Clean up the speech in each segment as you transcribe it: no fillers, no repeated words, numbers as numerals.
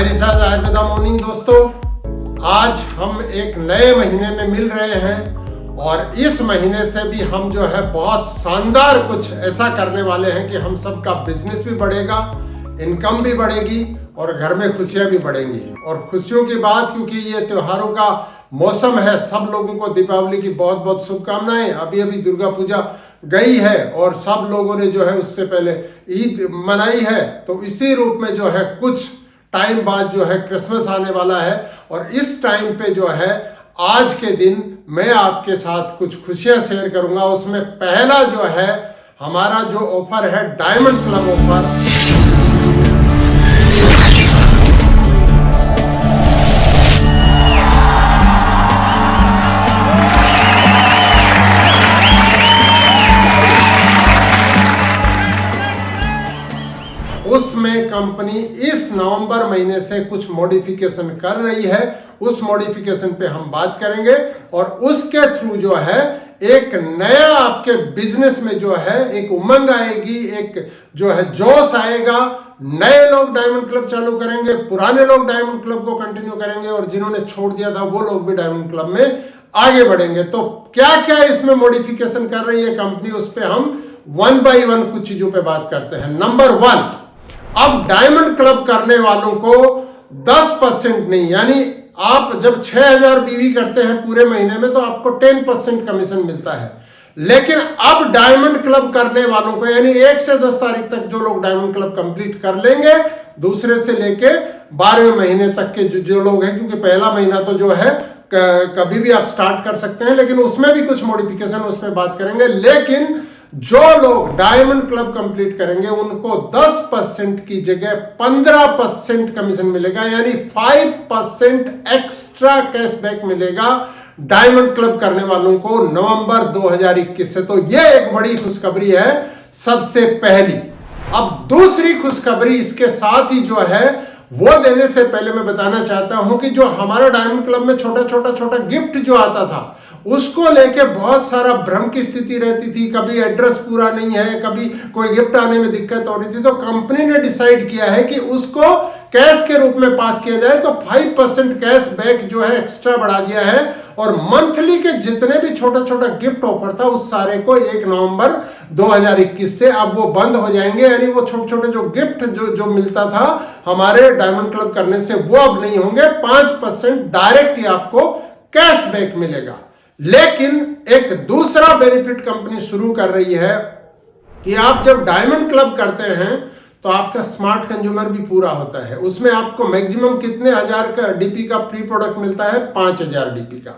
हाय recharge Ayurveda morning दोस्तों, आज हम एक नए महीने में मिल रहे हैं और इस महीने से भी हम जो है बहुत शानदार कुछ ऐसा करने वाले हैं कि हम सबका बिजनेस भी बढ़ेगा, इनकम भी बढ़ेगी और घर में खुशियां भी बढ़ेंगी। और खुशियों की बात, क्योंकि ये त्योहारों का मौसम है, सब लोगों को दीपावली की बहुत बहुत शुभकामनाएं। अभी अभी दुर्गा पूजा गई है और सब लोगों ने जो है उससे पहले ईद मनाई है, तो इसी रूप में जो है कुछ टाइम बाद जो है क्रिसमस आने वाला है। और इस टाइम पे जो है आज के दिन मैं आपके साथ कुछ खुशियां शेयर करूंगा। उसमें पहला जो है हमारा जो ऑफर है डायमंड क्लब ऑफर। उसमें कंपनी इस नवंबर महीने से कुछ मॉडिफिकेशन कर रही है, उस मॉडिफिकेशन पे हम बात करेंगे और उसके थ्रू जो है एक नया आपके बिजनेस में जो है एक उमंग आएगी, एक जो है जोश आएगा। नए लोग डायमंड क्लब चालू करेंगे, पुराने लोग डायमंड क्लब को कंटिन्यू करेंगे और जिन्होंने छोड़ दिया था वो लोग भी डायमंड क्लब में आगे बढ़ेंगे। तो क्या क्या इसमें मॉडिफिकेशन कर रही है कंपनी, उस पर हम वन बाई वन कुछ चीजों पे बात करते हैं। नंबर 1, अब डायमंड क्लब करने वालों को 10% नहीं, यानी आप जब 6000 बीवी करते हैं पूरे महीने में तो आपको 10% कमीशन मिलता है। लेकिन अब डायमंड क्लब करने वालों को, यानी 1 से 10 तारीख तक जो लोग डायमंड क्लब कंप्लीट कर लेंगे, दूसरे से लेके 12वें महीने तक के जो लोग हैं, क्योंकि पहला महीना तो जो है कभी भी आप स्टार्ट कर सकते हैं, लेकिन उसमें भी कुछ मॉडिफिकेशन उस पर बात करेंगे। लेकिन जो लोग डायमंड क्लब कंप्लीट करेंगे उनको 10% की जगह 15% कमीशन मिलेगा, यानी 5% एक्स्ट्रा कैशबैक मिलेगा डायमंड क्लब करने वालों को नवंबर 2021 से। तो ये एक बड़ी खुशखबरी है सबसे पहली। अब दूसरी खुशखबरी इसके साथ ही जो है वो देने से पहले मैं बताना चाहता हूं कि जो हमारा डायमंड क्लब में छोटा गिफ्ट जो आता था उसको लेके बहुत सारा भ्रम की स्थिति रहती थी। कभी एड्रेस पूरा नहीं है, कभी कोई गिफ्ट आने में दिक्कत हो रही थी, तो कंपनी ने डिसाइड किया है कि उसको कैश के रूप में पास किया जाए। तो 5% कैश बैक जो है एक्स्ट्रा बढ़ा दिया है और मंथली के जितने भी छोटा गिफ्ट ऑफर था उस सारे को 1 नवंबर 2021 से अब वो बंद हो जाएंगे। यानी वो छोटे जो गिफ्ट जो मिलता था हमारे डायमंड क्लब करने से वो अब नहीं होंगे। 5% डायरेक्ट ही आपको कैश बैक मिलेगा। लेकिन एक दूसरा बेनिफिट कंपनी शुरू कर रही है कि आप जब डायमंड क्लब करते हैं तो आपका स्मार्ट कंज्यूमर भी पूरा होता है। उसमें आपको मैक्सिमम कितने हजार का डीपी का फ्री प्रोडक्ट मिलता है, 5000 डीपी का।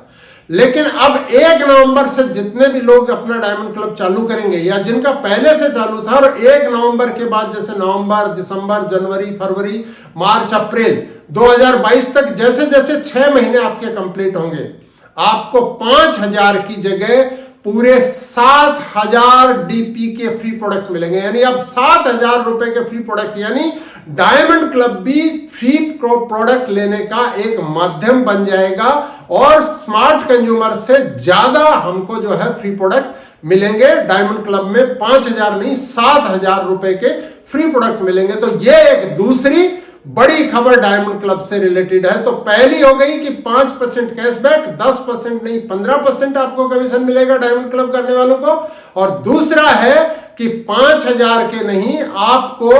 लेकिन अब 1 नवंबर से जितने भी लोग अपना डायमंड क्लब चालू करेंगे या जिनका पहले से चालू था और 1 नवंबर के बाद जैसे नवंबर, दिसंबर, जनवरी, फरवरी, मार्च, अप्रैल 2022 तक जैसे जैसे 6 महीने आपके कंप्लीट होंगे, आपको 5000 की जगह पूरे 7000 डीपी के फ्री प्रोडक्ट मिलेंगे। यानी अब 7000 रुपए के फ्री प्रोडक्ट, यानी डायमंड क्लब भी फ्री प्रोडक्ट लेने का एक माध्यम बन जाएगा और स्मार्ट कंज्यूमर से ज्यादा हमको जो है फ्री प्रोडक्ट मिलेंगे। डायमंड क्लब में 5000 नहीं 7000 रुपए के फ्री प्रोडक्ट मिलेंगे। तो ये एक दूसरी बड़ी खबर डायमंड क्लब से रिलेटेड है। तो पहली हो गई कि 5% कैशबैक, 10% नहीं 15% आपको कमीशन मिलेगा डायमंड क्लब करने वालों को। और दूसरा है कि 5000 के नहीं, आपको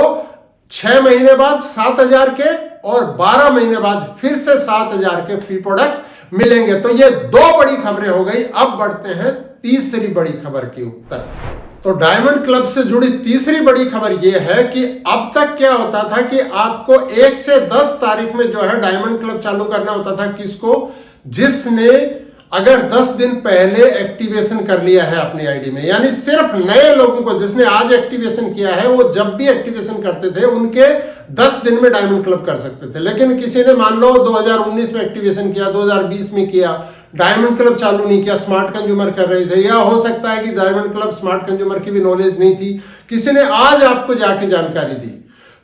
6 महीने बाद 7000 के और 12 महीने बाद फिर से 7000 के फ्री प्रोडक्ट मिलेंगे। तो ये 2 बड़ी खबरें हो गई। अब बढ़ते हैं तीसरी बड़ी खबर की तरफ। तो डायमंड क्लब से जुड़ी तीसरी बड़ी खबर यह है कि अब तक क्या होता था कि आपको 1 से 10 तारीख में जो है डायमंड क्लब चालू करना होता था। किसको? जिसने अगर 10 दिन पहले एक्टिवेशन कर लिया है अपनी आईडी में, यानी सिर्फ नए लोगों को, जिसने आज एक्टिवेशन किया है वो जब भी एक्टिवेशन करते थे उनके 10 दिन में डायमंड क्लब कर सकते थे। लेकिन किसी ने मान लो 2019 में एक्टिवेशन किया, 2020 में किया, डायमंड क्लब चालू नहीं किया, स्मार्ट कंज्यूमर कर रहे थे, या हो सकता है कि डायमंड क्लब स्मार्ट कंज्यूमर की भी नॉलेज नहीं थी, किसी ने आज आपको जाके जानकारी दी,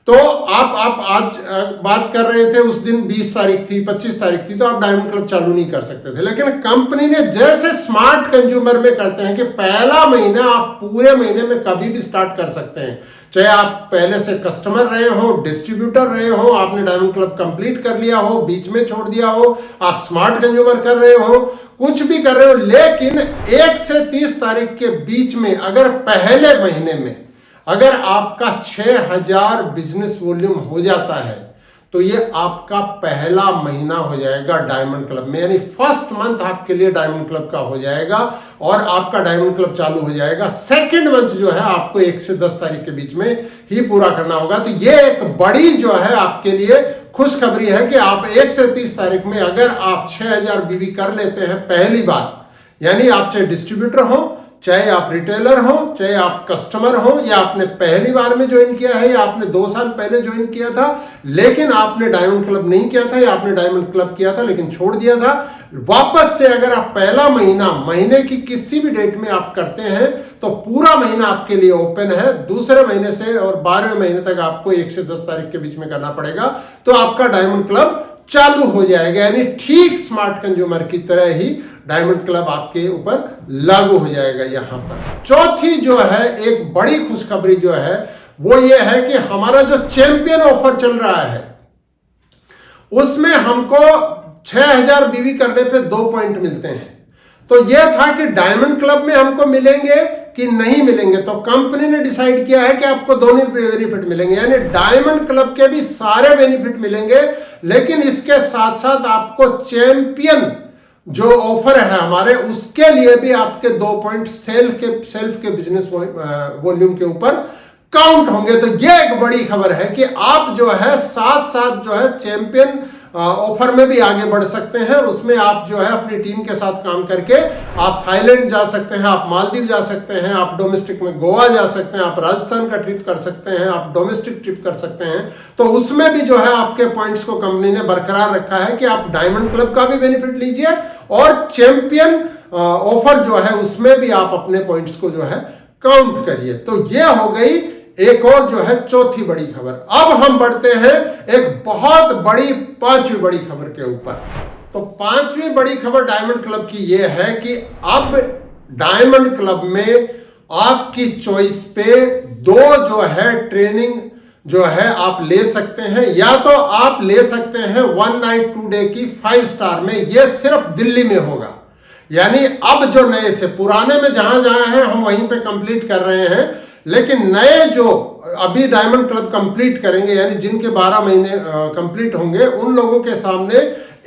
तो आप आज बात कर रहे थे, उस दिन 20 तारीख थी, 25 तारीख थी, तो आप डायमंड क्लब चालू नहीं कर सकते थे। लेकिन कंपनी ने जैसे स्मार्ट कंज्यूमर में करते हैं कि पहला महीना आप पूरे महीने में कभी भी स्टार्ट कर सकते हैं, चाहे आप पहले से कस्टमर रहे हो, डिस्ट्रीब्यूटर रहे हो, आपने डायमंड क्लब कंप्लीट कर लिया हो, बीच में छोड़ दिया हो, आप स्मार्ट कंज्यूमर कर रहे हो, कुछ भी कर रहे हो, लेकिन 1 से 30 तारीख के बीच में अगर पहले महीने में अगर आपका 6000 बिजनेस वॉल्यूम हो जाता है तो ये आपका पहला महीना हो जाएगा डायमंड क्लब में, यानी फर्स्ट मंथ आपके लिए डायमंड क्लब का हो जाएगा और आपका डायमंड क्लब चालू हो जाएगा। सेकंड मंथ जो है आपको 1 से 10 तारीख के बीच में ही पूरा करना होगा। तो ये एक बड़ी जो है आपके लिए खुशखबरी है कि आप 1 से 30 तारीख में अगर आप 6000 बीवी कर लेते हैं पहली बार, यानी आप चाहे डिस्ट्रीब्यूटर हो, चाहे आप रिटेलर हो, चाहे आप कस्टमर हो, या आपने पहली बार में ज्वाइन किया है या आपने 2 साल पहले ज्वाइन किया था लेकिन आपने डायमंड क्लब नहीं किया था, या आपने डायमंड क्लब किया था लेकिन छोड़ दिया था, वापस से अगर आप पहला महीने की किसी भी डेट में आप करते हैं तो पूरा महीना आपके लिए ओपन है। दूसरे महीने से और 12वें महीने तक आपको 1 से 10 तारीख के बीच में करना पड़ेगा, तो आपका डायमंड क्लब चालू हो जाएगा, यानी ठीक स्मार्ट कंज्यूमर की तरह ही डायमंड क्लब आपके ऊपर लागू हो जाएगा। यहां पर चौथी जो है एक बड़ी खुशखबरी जो है वो ये है कि हमारा जो चैंपियन ऑफर चल रहा है उसमें हमको 6000 बीवी करने पे 2 पॉइंट मिलते हैं। तो यह था कि डायमंड क्लब में हमको मिलेंगे कि नहीं मिलेंगे, तो कंपनी ने डिसाइड किया है कि आपको दोनों बेनिफिट मिलेंगे, यानी डायमंड क्लब के भी सारे बेनिफिट मिलेंगे, लेकिन इसके साथ साथ आपको चैंपियन जो ऑफर है हमारे उसके लिए भी आपके 2 पॉइंट सेल्फ के बिजनेस वॉल्यूम के ऊपर काउंट होंगे। तो ये एक बड़ी खबर है कि आप जो है साथ साथ जो है चैंपियन ऑफर में भी आगे बढ़ सकते हैं। उसमें आप जो है अपनी टीम के साथ काम करके आप थाईलैंड जा सकते हैं, आप मालदीव जा सकते हैं, आप डोमेस्टिक में गोवा जा सकते हैं, आप राजस्थान का ट्रिप कर सकते हैं, आप डोमेस्टिक ट्रिप कर सकते हैं। तो उसमें भी जो है आपके पॉइंट्स को कंपनी ने बरकरार रखा है कि आप डायमंड क्लब का भी बेनिफिट लीजिए और चैंपियन ऑफर जो है उसमें भी आप अपने पॉइंट्स को जो है काउंट करिए। तो ये हो गई एक और जो है चौथी बड़ी खबर। अब हम बढ़ते हैं एक बहुत बड़ी 5वीं बड़ी खबर के ऊपर। तो 5वीं बड़ी खबर डायमंड क्लब की यह है कि अब डायमंड क्लब में आपकी चॉइस पे 2 जो है ट्रेनिंग जो है आप ले सकते हैं, या तो आप ले सकते हैं 1 नाइट 2 डे की 5 स्टार में, यह सिर्फ दिल्ली में होगा। यानी अब जो नए से पुराने में जहां जहां हैं हम वहीं पे कंप्लीट कर रहे हैं, लेकिन नए जो अभी डायमंड क्लब कंप्लीट करेंगे यानी जिनके 12 महीने कंप्लीट होंगे उन लोगों के सामने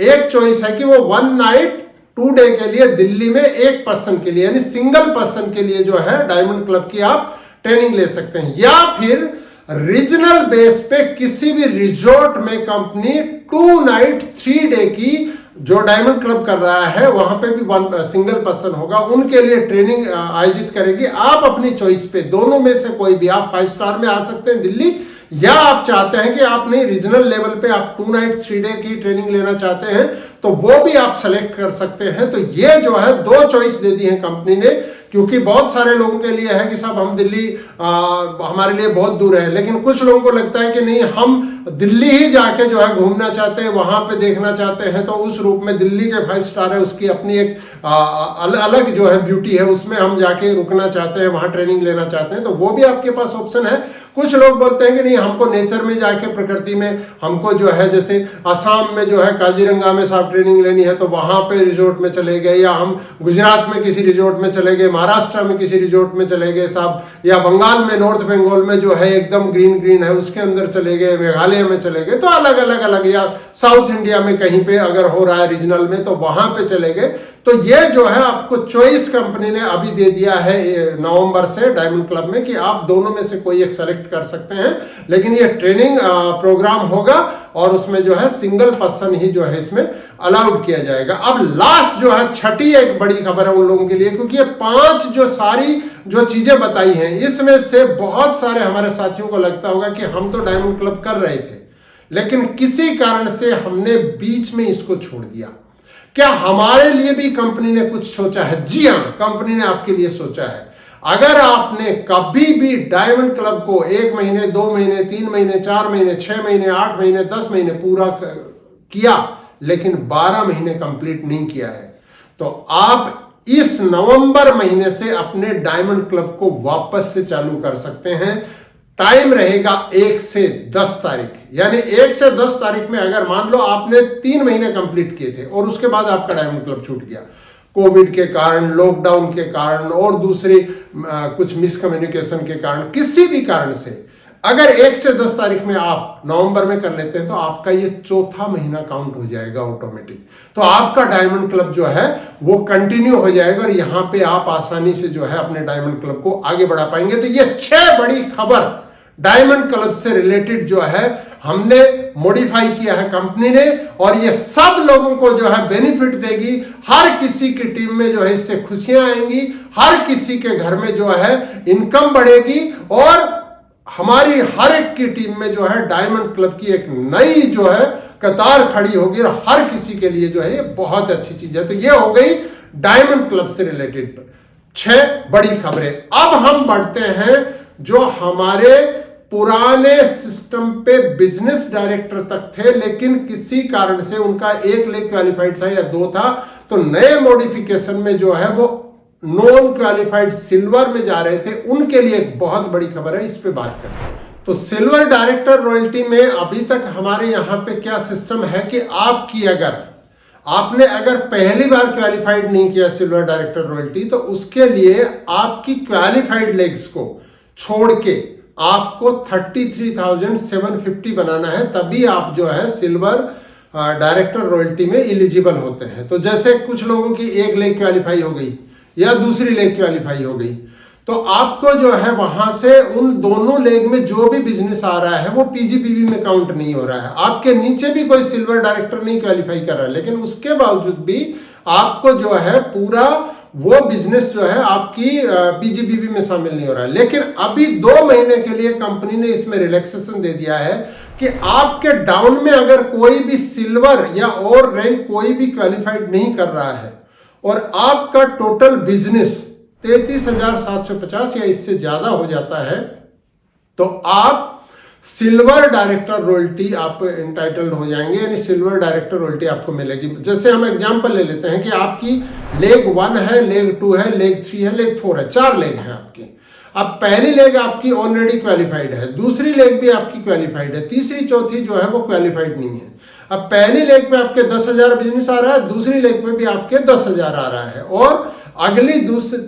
एक चॉइस है कि वो 1 नाइट 2 डे के लिए दिल्ली में एक पर्सन के लिए यानी सिंगल पर्सन के लिए जो है डायमंड क्लब की आप ट्रेनिंग ले सकते हैं, या फिर रीजनल बेस पे किसी भी रिजॉर्ट में कंपनी 2 नाइट 3 डे की जो डायमंड क्लब कर रहा है वहां पे भी 1 सिंगल पर्सन होगा, उनके लिए ट्रेनिंग आयोजित करेगी। आप अपनी चॉइस पे दोनों में से कोई भी, आप 5 स्टार में आ सकते हैं दिल्ली, या आप चाहते हैं कि आप नहीं रीजनल लेवल पे आप 2 नाइट 3 डे की ट्रेनिंग लेना चाहते हैं तो वो भी आप सेलेक्ट कर सकते हैं। तो ये जो है 2 चॉइस दे दी है कंपनी ने, क्योंकि बहुत सारे लोगों के लिए है कि साहब हम दिल्ली हमारे लिए बहुत दूर है, लेकिन कुछ लोगों को लगता है कि नहीं हम दिल्ली ही जाके जो है घूमना चाहते हैं, वहां पे देखना चाहते हैं, तो उस रूप में दिल्ली के 5 स्टार है उसकी अपनी एक अलग जो है ब्यूटी है, उसमें हम जाके रुकना चाहते हैं, वहां ट्रेनिंग लेना चाहते हैं, तो वो भी आपके पास ऑप्शन है। कुछ लोग बोलते हैं कि नहीं हमको नेचर में जाके प्रकृति में हमको जो है जैसे असम में जो है काजीरंगा में साहब ट्रेनिंग लेनी है तो वहां पे रिजॉर्ट में चले गए, या हम गुजरात में किसी रिजॉर्ट में चले गए, महाराष्ट्र में किसी रिजॉर्ट में चले गए साहब, या बंगाल में नॉर्थ बंगाल में जो है एकदम ग्रीन है उसके अंदर चले गए, मेघालय में चले गए, तो अलग, या साउथ इंडिया में कहीं पे अगर हो रहा है रीजनल में तो वहां पे चले गए। तो ये जो है आपको चॉइस कंपनी ने अभी दे दिया है नवंबर से डायमंड क्लब में कि आप दोनों में से कोई एक सेलेक्ट कर सकते हैं, लेकिन ये ट्रेनिंग प्रोग्राम होगा और उसमें जो है सिंगल पर्सन ही जो है इसमें अलाउड किया जाएगा। अब लास्ट जो है 6ठी एक बड़ी खबर है उन लोगों के लिए, क्योंकि ये 5 जो सारी जो चीजें बताई हैं इसमें से बहुत सारे हमारे साथियों को लगता होगा कि हम तो डायमंड क्लब कर रहे थे लेकिन किसी कारण से हमने बीच में इसको छोड़ दिया। क्या हमारे लिए भी कंपनी ने कुछ सोचा है? जी हां, कंपनी ने आपके लिए सोचा है। अगर आपने कभी भी डायमंड क्लब को 1 महीने 2 महीने 3 महीने 4 महीने 6 महीने 8 महीने 10 महीने पूरा किया लेकिन 12 महीने कंप्लीट नहीं किया है तो आप इस नवंबर महीने से अपने डायमंड क्लब को वापस से चालू कर सकते हैं। टाइम रहेगा 1 से 10 तारीख, यानी 1 से 10 तारीख में अगर मान लो आपने 3 महीने कंप्लीट किए थे और उसके बाद आपका डायमंड क्लब छूट गया कोविड के कारण, लॉकडाउन के कारण और दूसरी कुछ मिसकम्युनिकेशन के कारण, किसी भी कारण से अगर 1 से 10 तारीख में आप नवंबर में कर लेते हैं तो आपका ये चौथा महीना काउंट हो जाएगा ऑटोमेटिक। तो आपका डायमंड क्लब जो है वो कंटिन्यू हो जाएगा और यहां पे आप आसानी से जो है अपने डायमंड क्लब को आगे बढ़ा पाएंगे। तो ये 6 बड़ी खबर डायमंड क्लब से रिलेटेड जो है हमने मॉडिफाई किया है कंपनी ने, और ये सब लोगों को जो है बेनिफिट देगी। हर किसी की टीम में जो है इससे खुशियां आएंगी, हर किसी के घर में जो है इनकम बढ़ेगी और हमारी हर एक की टीम में जो है डायमंड क्लब की एक नई जो है कतार खड़ी होगी और हर किसी के लिए जो है ये बहुत अच्छी चीज है। तो ये हो गई डायमंड क्लब से रिलेटेड 6 बड़ी खबरें। अब हम बढ़ते हैं जो हमारे पुराने सिस्टम पे बिजनेस डायरेक्टर तक थे, लेकिन किसी कारण से उनका 1 लेग क्वालिफाइड था या 2 था, तो नए मॉडिफिकेशन में जो है वो नॉन क्वालिफाइड सिल्वर में जा रहे थे। उनके लिए एक बहुत बड़ी खबर है, इस पे बात करते हैं। तो सिल्वर डायरेक्टर रॉयल्टी में अभी तक हमारे यहां पे क्या सिस्टम है कि आपकी आपने अगर पहली बार क्वालिफाइड नहीं किया सिल्वर डायरेक्टर रॉयल्टी, तो उसके लिए आपकी क्वालिफाइड लेग्स को छोड़ के आपको 33,750 बनाना है, तभी आप जो है सिल्वर डायरेक्टर रॉयल्टी में एलिजिबल होते हैं। तो जैसे कुछ लोगों की 1 लेग क्वालिफाई हो गई या दूसरी लेग क्वालिफाई हो गई, तो आपको जो है वहां से उन दोनों लेग में जो भी बिजनेस आ रहा है वो पीजीपीवी में काउंट नहीं हो रहा है। आपके नीचे भी कोई सिल्वर डायरेक्टर नहीं क्वालिफाई कर रहा है, लेकिन उसके बावजूद भी आपको जो है पूरा वो बिजनेस जो है आपकी पीजीपीवी में शामिल नहीं हो रहा है। लेकिन अभी 2 महीने के लिए कंपनी ने इसमें रिलैक्सेशन दे दिया है कि आपके डाउन में अगर कोई भी सिल्वर या और रैंक कोई भी क्वालिफाइड नहीं कर रहा है और आपका टोटल बिजनेस 33,750 या इससे ज्यादा हो जाता है, तो आप सिल्वर डायरेक्टर रॉयल्टी आप इंटाइटल्ड हो जाएंगे, यानी सिल्वर डायरेक्टर रॉयल्टी आपको मिलेगी। जैसे हम एग्जांपल ले लेते हैं कि आपकी लेग 1 है, लेग 2 है, लेग 3 है, लेग 4 है, 4 लेग है आपकी। अब पहली लेग आपकी ऑलरेडी क्वालिफाइड है, दूसरी लेग भी आपकी क्वालिफाइड है, तीसरी चौथी जो है वो क्वालिफाइड नहीं है। अब पहली लेग पे आपके 10,000 बिजनेस आ रहा है, दूसरी लेग पे भी आपके 10,000 आ रहा है, और अगली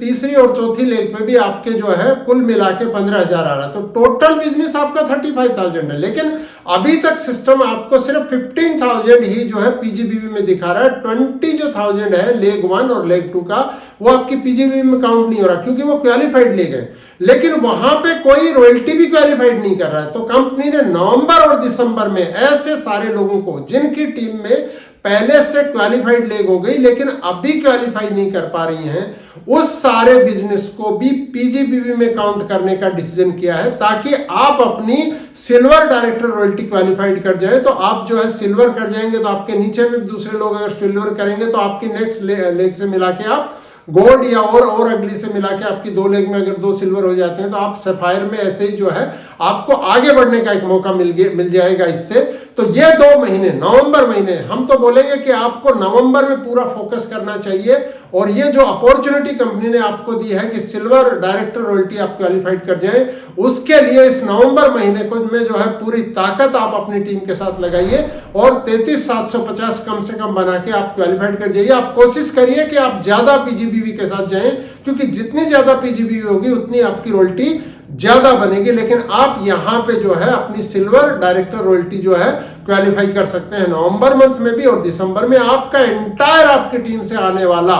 तीसरी और चौथी लेग पे भी आपके जो है कुल मिला के 15,000 आ रहा है। तो टोटल बिजनेस आपका 35,000 है, लेकिन अभी तक सिस्टम आपको सिर्फ 15,000 ही जो है पीजीबीवी में दिखा रहा है। 20,000 है लेग 1 और लेग 2 का, वो आपकी पीजीबीवी में काउंट नहीं हो रहा क्योंकि वो क्वालिफाइड लेग है, लेकिन वहां पे कोई रॉयल्टी भी क्वालिफाइड नहीं कर रहा है। तो कंपनी ने नवंबर और दिसंबर में ऐसे सारे लोगों को जिनकी टीम में पहले से क्वालिफाइड लेग हो गई लेकिन अभी क्वालिफाई नहीं कर पा रही हैं, उस सारे बिजनेस को भी पीजीबीवी में काउंट करने का डिसीजन किया है, ताकि आप अपनी सिल्वर डायरेक्टर रॉयल्टी क्वालिफाइड कर जाए। तो आप जो है सिल्वर कर जाएंगे तो आपके नीचे में दूसरे लोग अगर सिल्वर करेंगे तो आपकी नेक्स्ट लेग से मिला के आप गोल्ड या और अगली से मिला के आपकी 2 लेग में अगर 2 सिल्वर हो जाते हैं तो आप सफायर में ऐसे ही जो है आपको आगे बढ़ने का एक मौका मिल जाएगा इससे। तो ये 2 महीने नवंबर महीने हम तो बोलेंगे कि आपको नवंबर में पूरा फोकस करना चाहिए, और ये जो अपॉर्चुनिटी कंपनी ने आपको दी है कि सिल्वर डायरेक्टर रॉयल्टी आप क्वालिफाइड कर जाएं, उसके लिए इस नवंबर महीने को में जो है पूरी ताकत आप अपनी टीम के साथ लगाइए और 33,750 कम से कम बना के आप क्वालिफाइड कर जाइए। आप कोशिश करिए कि आप ज्यादा पीजीबीवी के साथ जाएं, क्योंकि जितनी ज्यादा पीजीबीवी होगी उतनी आपकी रॉयल्टी ज्यादा बनेगी। लेकिन आप यहां पे जो है अपनी सिल्वर डायरेक्टर रॉयल्टी जो है क्वालिफाई कर सकते हैं नवंबर मंथ में भी और दिसंबर में। आपका एंटायर आपकी टीम से आने वाला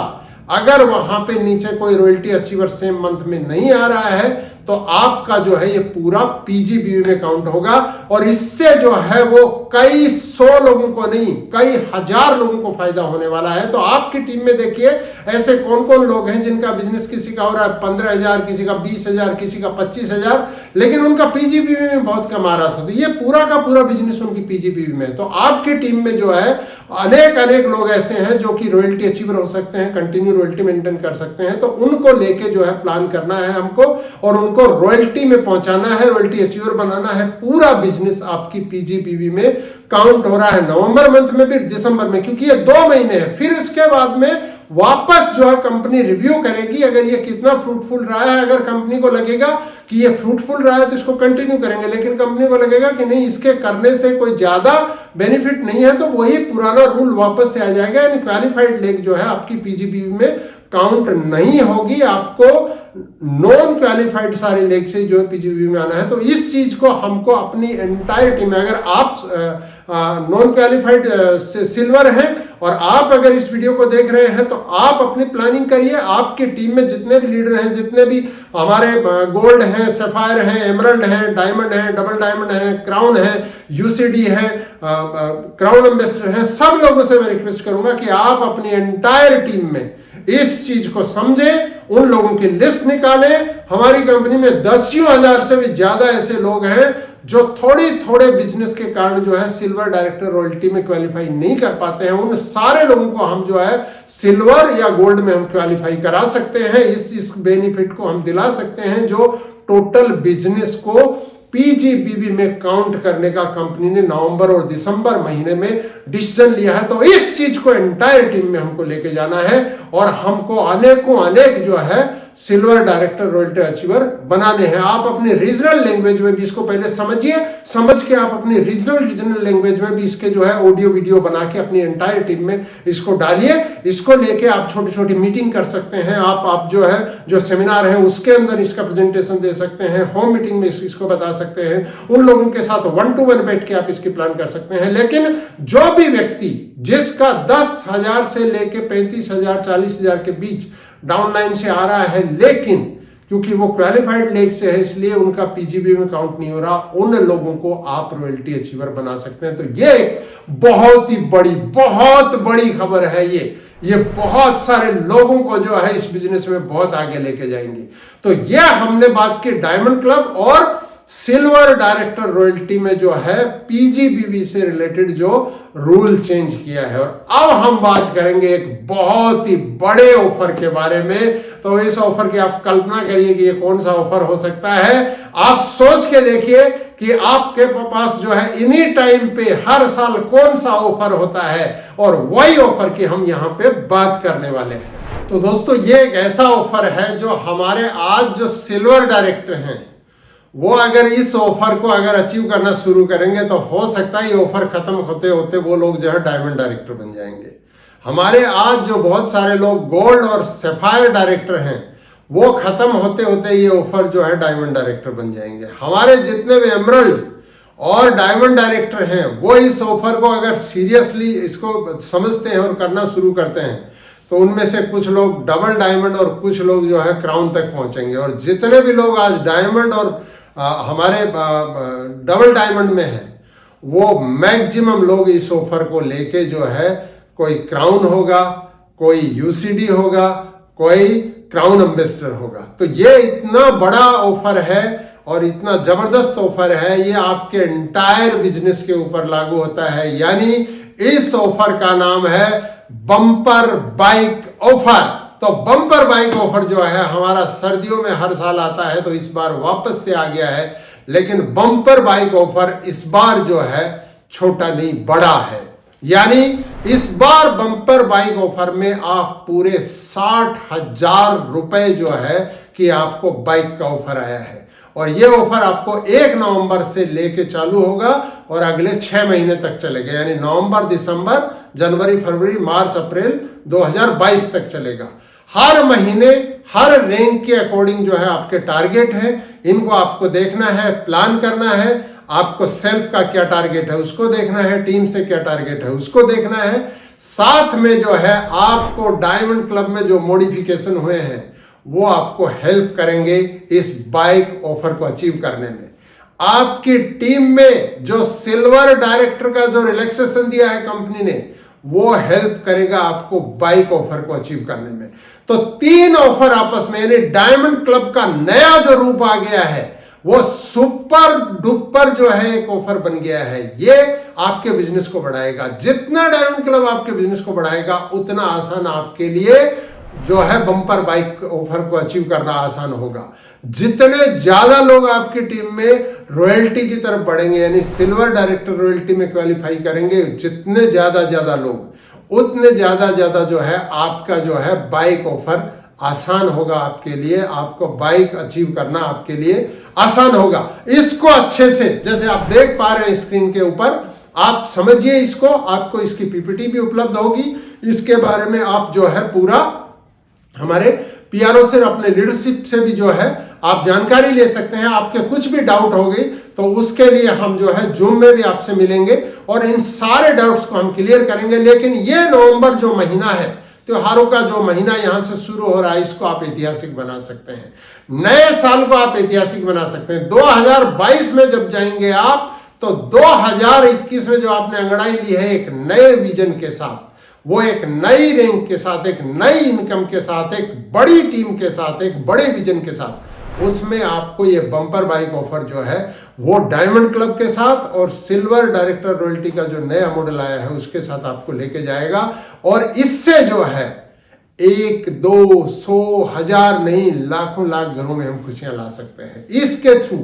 अगर वहां पे नीचे कोई रॉयल्टी अचीवर सेम मंथ में नहीं आ रहा है तो आपका जो है ये पूरा पीजीबीवी में काउंट होगा, और इससे जो है वो कई 100 लोगों को नहीं कई 1000 लोगों को फायदा होने वाला है। तो आपकी टीम में देखिए ऐसे कौन कौन लोग हैं जिनका बिजनेस किसी का हो रहा है 15,000, किसी का 20,000, किसी का 25,000, लेकिन उनका पीजीबीवी में बहुत कम आ रहा था। तो ये पूरा का पूरा बिजनेस उनकी पीजीबीवी में है। तो आपकी टीम में जो है अनेक लोग ऐसे हैं जो कि रॉयल्टी अचीवर हो सकते हैं, कंटिन्यू रॉयल्टी मेंटेन कर सकते हैं। तो उनको लेके जो है प्लान करना है हमको और उनको रॉयल्टी में पहुंचाना है, रॉयल्टी अचीवर बनाना है। पूरा बिजनेस आपकी पीजीबीवी में काउंट हो रहा है नवंबर मंथ में भी, दिसंबर में, क्योंकि ये 2 महीने हैं। फिर इसके बाद में वापस जो है कंपनी रिव्यू करेगी अगर ये कितना फ्रूटफुल रहा है। अगर कंपनी को लगेगा कि ये फ्रूटफुल रहा है तो इसको कंटिन्यू करेंगे, लेकिन कंपनी को लगेगा कि नहीं इसके करने से कोई ज्यादा बेनिफिट नहीं है तो वही पुराना रूल वापस से आ जाएगा, यानी क्वालिफाइड लेग जो है आपकी पीजीबीवी में काउंट नहीं होगी। आपको नॉन क्वालिफाइड सारे लेग से जो पीजीबीवी में आना है। तो इस चीज को हमको अपनी एंटायर टीम में, अगर आप नॉन क्वालिफाइड सिल्वर हैं और आप अगर इस वीडियो को देख रहे हैं तो आप अपनी प्लानिंग करिए। आपकी टीम में जितने भी लीडर हैं, जितने भी हमारे गोल्ड हैं, सफायर हैं, एमरल्ड हैं, डायमंड हैं, डबल डायमंड हैं, क्राउन है, यूसीडी है, क्राउन एम्बेसडर हैं, सब लोगों से मैं रिक्वेस्ट करूंगा कि आप अपनी एंटायर टीम में इस चीज को समझें, उन लोगों की लिस्ट निकालें। हमारी कंपनी में 10,000 से भी ज्यादा ऐसे लोग हैं जो थोड़े बिजनेस के कारण जो है सिल्वर डायरेक्टर रॉयल्टी में क्वालिफाई नहीं कर पाते हैं। उन सारे लोगों को हम जो है सिल्वर या गोल्ड में हम क्वालिफाई करा सकते हैं। इस बेनिफिट को हम दिला सकते हैं जो टोटल बिजनेस को पीजीबीवी में काउंट करने का कंपनी ने नवंबर और दिसंबर महीने में डिसीजन लिया है। तो इस चीज को एंटायर टीम में हमको लेके जाना है और हमको अनेक जो है सिल्वर डायरेक्टर रॉयल्टी अचीवर बनाने हैं। आप अपनी रीजनल लैंग्वेज में भी इसको पहले समझिए, समझ के आप अपनी रीजनल लैंग्वेज में भी इसके जो है ऑडियो वीडियो बना के अपनी एंटायर टीम में इसको डालिए। इसको लेके आप छोटी मीटिंग कर सकते हैं। आप जो है जो सेमिनार है उसके अंदर इसका प्रेजेंटेशन दे सकते हैं, होम मीटिंग में इसको बता सकते हैं, उन लोगों के साथ 1-to-1 बैठ के आप इसकी प्लान कर सकते हैं। लेकिन जो भी व्यक्ति जिसका 10,000 से लेके 35,000 40,000 के बीच डाउनलाइन से आ रहा है, लेकिन क्योंकि वो क्वालिफाइड लेग से है इसलिए उनका पीजीबी में काउंट नहीं हो रहा, उन लोगों को आप रॉयल्टी अचीवर बना सकते हैं। तो ये एक बहुत बड़ी खबर है। ये बहुत सारे लोगों को जो है इस बिजनेस में बहुत आगे लेके जाएंगी। तो ये हमने बात की डायमंड क्लब और सिल्वर डायरेक्टर रॉयल्टी में जो है पीजीबीवी से रिलेटेड जो रूल चेंज किया है। और अब हम बात करेंगे एक बहुत ही बड़े ऑफर के बारे में। तो इस ऑफर की आप कल्पना करिए कि ये कौन सा ऑफर हो सकता है। आप सोच के देखिए कि आपके पास जो है इन्हीं टाइम पे हर साल कौन सा ऑफर होता है, और वही ऑफर की हम यहां पे बात करने वाले हैं। तो दोस्तों ये एक ऐसा ऑफर है जो हमारे आज जो सिल्वर डायरेक्टर हैं वो अगर इस ऑफर को अगर अचीव करना शुरू करेंगे तो हो सकता है ये ऑफर खत्म होते होते वो लोग जो है डायमंड डायरेक्टर बन जाएंगे। हमारे आज जो बहुत सारे लोग गोल्ड और सफायर डायरेक्टर हैं वो खत्म होते होते ये ऑफर जो है डायमंड डायरेक्टर बन जाएंगे। हमारे जितने भी एमरल्ड और डायमंड डायरेक्टर हैं वो इस ऑफर को अगर सीरियसली इसको समझते हैं और करना शुरू करते हैं तो उनमें से कुछ लोग डबल डायमंड और कुछ लोग जो है क्राउन तक पहुंचेंगे। और जितने भी लोग आज डायमंड और हमारे डबल डायमंड में है वो मैक्सिमम लोग इस ऑफर को लेके जो है कोई क्राउन होगा, कोई यूसीडी होगा, कोई क्राउन एम्बेसडर होगा। तो ये इतना बड़ा ऑफर है और इतना जबरदस्त ऑफर है, ये आपके एंटायर बिजनेस के ऊपर लागू होता है। यानी इस ऑफर का नाम है बम्पर बाइक ऑफर। तो बम्पर बाइक ऑफर जो है हमारा सर्दियों में हर साल आता है, तो इस बार वापस से आ गया है। लेकिन बम्पर बाइक ऑफर इस बार जो है छोटा नहीं बड़ा है। यानी इस बार बम्पर बाइक ऑफर में आप पूरे 60,000 रुपए जो है कि आपको बाइक का ऑफर आया है। और ये ऑफर आपको 1 नवंबर से लेके चालू होगा और अगले 6 महीने तक चलेगा। यानी नवंबर, दिसंबर, जनवरी, फरवरी, मार्च, अप्रैल 2022 तक चलेगा। हर महीने हर रैंक के अकॉर्डिंग जो है आपके टारगेट है, इनको आपको देखना है, प्लान करना है। आपको सेल्फ का क्या टारगेट है उसको देखना है, टीम से क्या टारगेट है उसको देखना है। साथ में जो है आपको डायमंड क्लब में जो मॉडिफिकेशन हुए हैं वो आपको हेल्प करेंगे इस बाइक ऑफर को अचीव करने में। आपकी टीम में जो सिल्वर डायरेक्टर का जो रिलैक्सेशन दिया है कंपनी ने वो हेल्प करेगा आपको बाइक ऑफर को अचीव करने में। तो 3 ऑफर आपस में, यानी डायमंड क्लब का नया जो रूप आ गया है वो सुपर डुपर जो है एक ऑफर बन गया है। ये आपके बिजनेस को बढ़ाएगा। जितना डायमंड क्लब आपके बिजनेस को बढ़ाएगा उतना आसान आपके लिए जो है बम्पर बाइक ऑफर को अचीव करना आसान होगा। जितने ज्यादा लोग आपकी टीम में रॉयल्टी की तरफ बढ़ेंगे, यानी सिल्वर डायरेक्टर रॉयल्टी में क्वालिफाई करेंगे, जितने ज्यादा लोग उतने ज्यादा जो है आपका जो है बाइक ऑफर आसान होगा आपके लिए, आपको बाइक अचीव करना आपके लिए आसान होगा। इसको अच्छे से, जैसे आप देख पा रहे हैं स्क्रीन के ऊपर, आप समझिए इसको, आपको इसकी पीपीटी भी उपलब्ध होगी, इसके बारे में आप जो है पूरा हमारे पीआरओ से, अपने लीडरशिप से भी जो है आप जानकारी ले सकते हैं। आपके कुछ भी डाउट हो गई तो उसके लिए हम जो है जूम में भी आपसे मिलेंगे और इन सारे डाउट्स को हम क्लियर करेंगे। लेकिन ये नवंबर जो महीना है, त्योहारों का जो महीना यहां से शुरू हो रहा है, इसको आप ऐतिहासिक बना सकते हैं। नए साल को आप ऐतिहासिक बना सकते हैं। 2022 में जब जाएंगे आप, तो 2021 में जो आपने अंगड़ाई ली है एक नए विजन के साथ, वो एक नई रैंक के साथ, एक नई इनकम के साथ, एक बड़ी टीम के साथ, एक बड़े विजन के साथ, उसमें आपको ये बम्पर बाइक ऑफर जो है वो डायमंड क्लब के साथ और सिल्वर डायरेक्टर रॉयल्टी का जो नया मॉडल आया है उसके साथ आपको लेके जाएगा। और इससे जो है 1, 2, 100, 1000 नहीं, लाखों लाख घरों में हम खुशियां ला सकते हैं। इसके थ्रू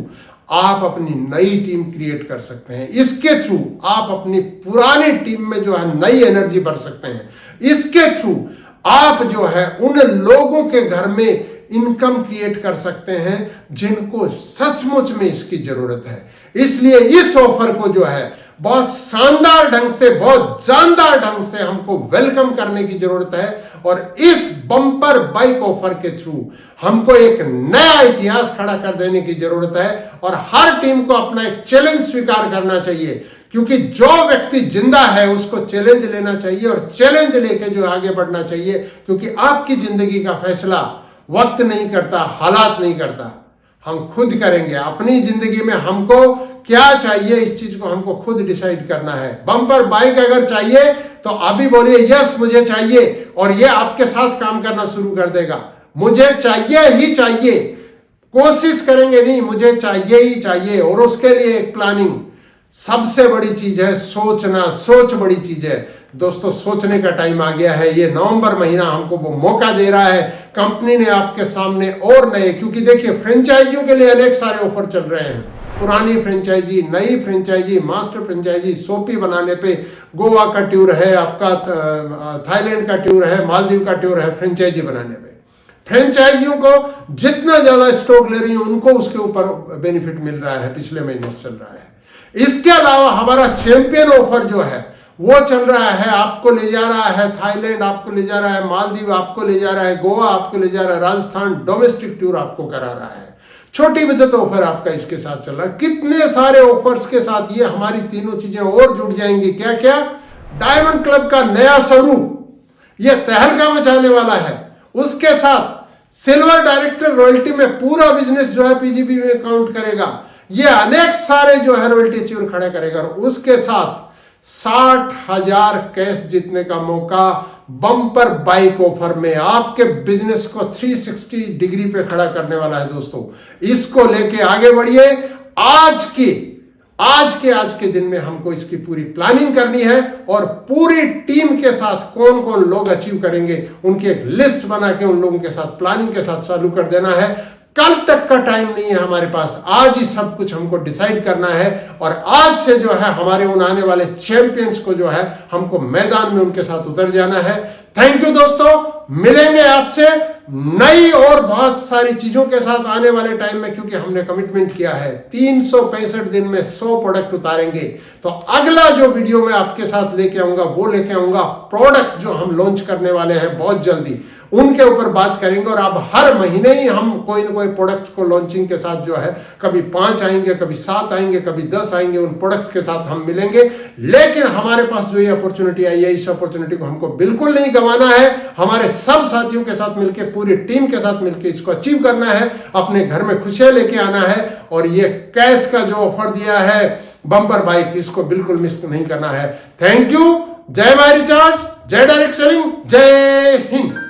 आप अपनी नई टीम क्रिएट कर सकते हैं। इसके थ्रू आप अपनी पुरानी टीम में जो है नई एनर्जी भर सकते हैं। इसके थ्रू आप जो है उन लोगों के घर में इनकम क्रिएट कर सकते हैं जिनको सचमुच में इसकी जरूरत है। इसलिए इस ऑफर को जो है बहुत शानदार ढंग से, बहुत जानदार ढंग से हमको वेलकम करने की जरूरत है। और इस बम्पर बाइक ऑफर के थ्रू हमको एक नया इतिहास खड़ा कर देने की जरूरत है। और हर टीम को अपना एक चैलेंज स्वीकार करना चाहिए, क्योंकि जो व्यक्ति जिंदा है उसको चैलेंज लेना चाहिए और चैलेंज लेके जो आगे बढ़ना चाहिए। क्योंकि आपकी जिंदगी का फैसला वक्त नहीं करता, हालात नहीं करता, हम खुद करेंगे। अपनी जिंदगी में हमको क्या चाहिए, इस चीज को हमको खुद डिसाइड करना है। बम्पर बाइक अगर चाहिए तो अभी बोलिए यस मुझे चाहिए, और ये आपके साथ काम करना शुरू कर देगा। मुझे चाहिए ही चाहिए, कोशिश करेंगे नहीं, मुझे चाहिए ही चाहिए। और उसके लिए एक प्लानिंग सबसे बड़ी चीज है, सोचना। सोच बड़ी चीज है दोस्तों, सोचने का टाइम आ गया है। ये नवंबर महीना हमको वो मौका दे रहा है। कंपनी ने आपके सामने और नए, क्योंकि देखिए फ्रेंचाइजियों के लिए अनेक सारे ऑफर चल रहे हैं, पुरानी फ्रेंचाइजी, नई फ्रेंचाइजी, मास्टर फ्रेंचाइजी, सोपी बनाने पे गोवा का टूर है आपका, थाईलैंड का टूर है, मालदीव का टूर है, फ्रेंचाइजी बनाने पे। फ्रेंचाइजियों को जितना ज्यादा स्टॉक ले रही हूं उनको उसके ऊपर बेनिफिट मिल रहा है, पिछले महीने से चल रहा है। इसके अलावा हमारा चैंपियन ऑफर जो है वो चल रहा है, आपको ले जा रहा है थाईलैंड, आपको ले जा रहा है मालदीव, आपको ले जा रहा है गोवा, आपको ले जा रहा है राजस्थान, डोमेस्टिक टूर आपको करा रहा है। छोटी बचत ऑफर आपका इसके साथ चल रहा है। कितने सारे ऑफर्स के साथ ये हमारी तीनों चीजें और जुड़ जाएंगी। क्या क्या? डायमंड क्लब का नया स्वरूप, ये तहलका मचाने वाला है। उसके साथ सिल्वर डायरेक्टर रॉयल्टी में पूरा बिजनेस जो है पीजीपी में काउंट करेगा। ये अनेक सारे जो है रॉयल्टी अचीवर खड़े करेगा। और उसके साथ 60,000 कैश जीतने का मौका बम्पर बाइक ऑफर में आपके बिजनेस को 360 डिग्री पे खड़ा करने वाला है दोस्तों। इसको लेके आगे बढ़िए। आज के दिन में हमको इसकी पूरी प्लानिंग करनी है और पूरी टीम के साथ कौन कौन लोग अचीव करेंगे उनकी एक लिस्ट बना के उन लोगों के साथ प्लानिंग के साथ चालू कर देना है। कल तक का टाइम नहीं है हमारे पास, आज ही सब कुछ हमको डिसाइड करना है। और आज से जो है हमारे उन आने वाले चैंपियंस को जो है हमको मैदान में उनके साथ उतर जाना है। थैंक यू दोस्तों, मिलेंगे आपसे नई और बहुत सारी चीजों के साथ आने वाले टाइम में, क्योंकि हमने कमिटमेंट किया है 365 दिन में 100 प्रोडक्ट उतारेंगे। तो अगला जो वीडियो मैं आपके साथ लेके आऊंगा वो लेके आऊंगा प्रोडक्ट जो हम लॉन्च करने वाले हैं बहुत जल्दी, उनके ऊपर बात करेंगे। और अब हर महीने ही हम कोई ना कोई प्रोडक्ट को लॉन्चिंग के साथ जो है कभी 5 आएंगे, कभी 7 आएंगे, कभी 10 आएंगे, उन प्रोडक्ट के साथ हम मिलेंगे। लेकिन हमारे पास जो ये अपॉर्चुनिटी आई है, इस अपॉर्चुनिटी को हमको बिल्कुल नहीं गंवाना है। हमारे सब साथियों के साथ मिलकर, पूरी टीम के साथ मिलकर इसको अचीव करना है, अपने घर में खुशियां लेके आना है। और ये कैश का जो ऑफर दिया है बम्पर बाइक, इसको बिल्कुल मिस नहीं करना है। Thank you. जय माय रिचार्ज, जय डायरेक्ट सेलिंग, जय हिंद।